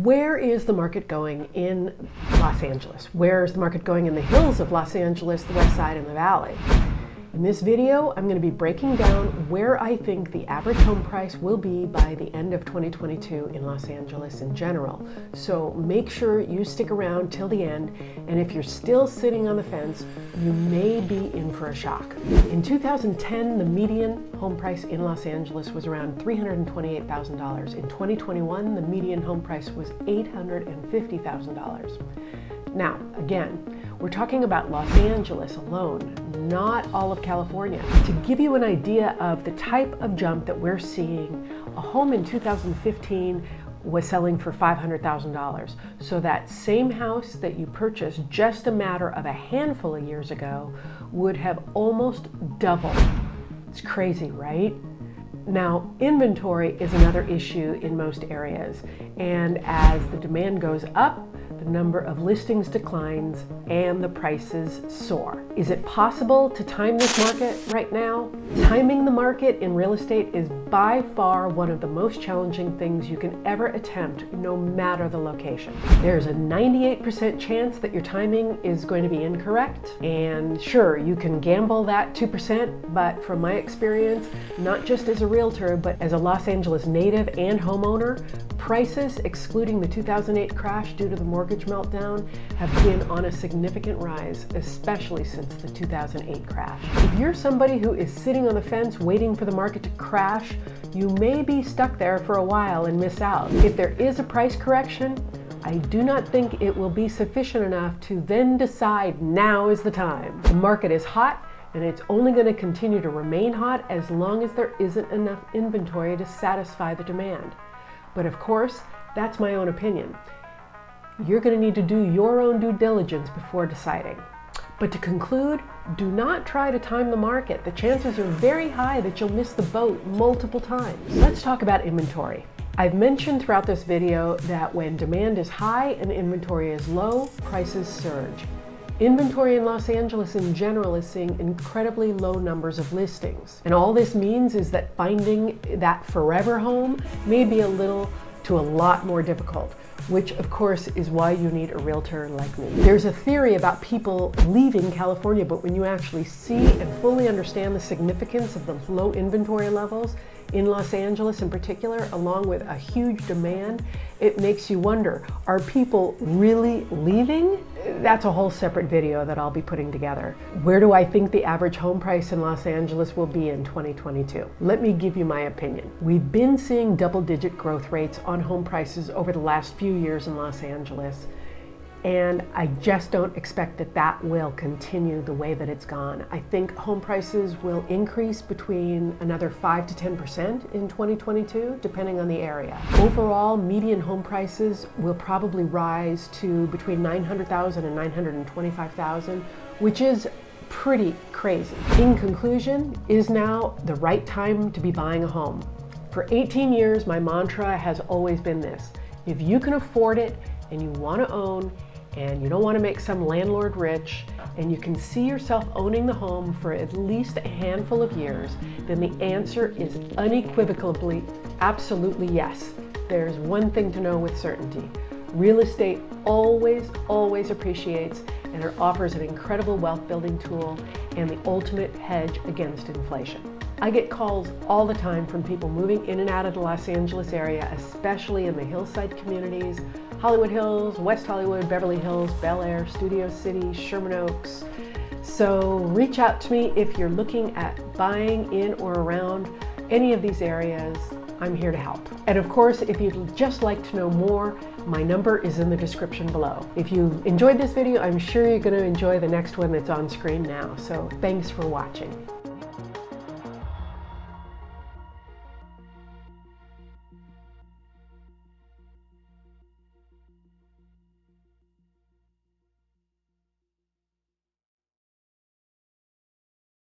Where is the market going in Los Angeles? Where is the market going in the hills of Los Angeles, the West Side, and the Valley? In this video, I'm going to be breaking down where I think the average home price will be by the end of 2022 in Los Angeles in general. So make sure you stick around till the end, and if you're still sitting on the fence, you may be in for a shock. In 2010, the median home price in Los Angeles was around $328,000. In 2021, the median home price was $850,000. Now, again, we're talking about Los Angeles alone, not all of California. To give you an idea of the type of jump that we're seeing, a home in 2015 was selling for $500,000. So that same house that you purchased just a matter of a handful of years ago would have almost doubled. It's crazy, right? Now, inventory is another issue in most areas, and as the demand goes up, the number of listings declines and the prices soar. Is it possible to time this market right now? Timing the market in real estate is by far one of the most challenging things you can ever attempt, no matter the location. There's a 98% chance that your timing is going to be incorrect, and sure, you can gamble that 2%, but from my experience, not just as a realtor, but as a Los Angeles native and homeowner, prices, excluding the 2008 crash due to the mortgage meltdown, have been on a significant rise, especially since the 2008 crash. If you're somebody who is sitting on the fence waiting for the market to crash, you may be stuck there for a while and miss out. If there is a price correction, I do not think it will be sufficient enough to then decide now is the time. The market is hot, and it's only going to continue to remain hot as long as there isn't enough inventory to satisfy the demand. But of course, that's my own opinion. You're going to need to do your own due diligence before deciding. But to conclude, do not try to time the market. The chances are very high that you'll miss the boat multiple times. Let's talk about inventory. I've mentioned throughout this video that when demand is high and inventory is low, prices surge. Inventory in Los Angeles in general is seeing incredibly low numbers of listings. And all this means is that finding that forever home may be a little to a lot more difficult, which of course is why you need a realtor like me. There's a theory about people leaving California, but when you actually see and fully understand the significance of the low inventory levels in Los Angeles in particular, along with a huge demand, it makes you wonder, are people really leaving? That's a whole separate video that I'll be putting together. Where do I think the average home price in Los Angeles will be in 2022? Let me give you my opinion. We've been seeing double-digit growth rates on home prices over the last few years in Los Angeles, and I just don't expect that that will continue the way that it's gone. I think home prices will increase between another 5 to 10% in 2022, depending on the area. Overall, median home prices will probably rise to between $900,000 and $925,000, which is pretty crazy. In conclusion, is now the right time to be buying a home? For 18 years, my mantra has always been this: if you can afford it and you want to own, and you don't want to make some landlord rich, and you can see yourself owning the home for at least a handful of years, then the answer is unequivocally, absolutely yes. There's one thing to know with certainty. Real estate always appreciates, and it offers an incredible wealth building tool and the ultimate hedge against inflation. I get calls all the time from people moving in and out of the Los Angeles area, especially in the hillside communities, Hollywood Hills, West Hollywood, Beverly Hills, Bel Air, Studio City, Sherman Oaks. So reach out to me if you're looking at buying in or around any of these areas. I'm here to help. And of course, if you'd just like to know more, my number is in the description below. If you enjoyed this video, I'm sure you're going to enjoy the next one that's on screen now. So thanks for watching.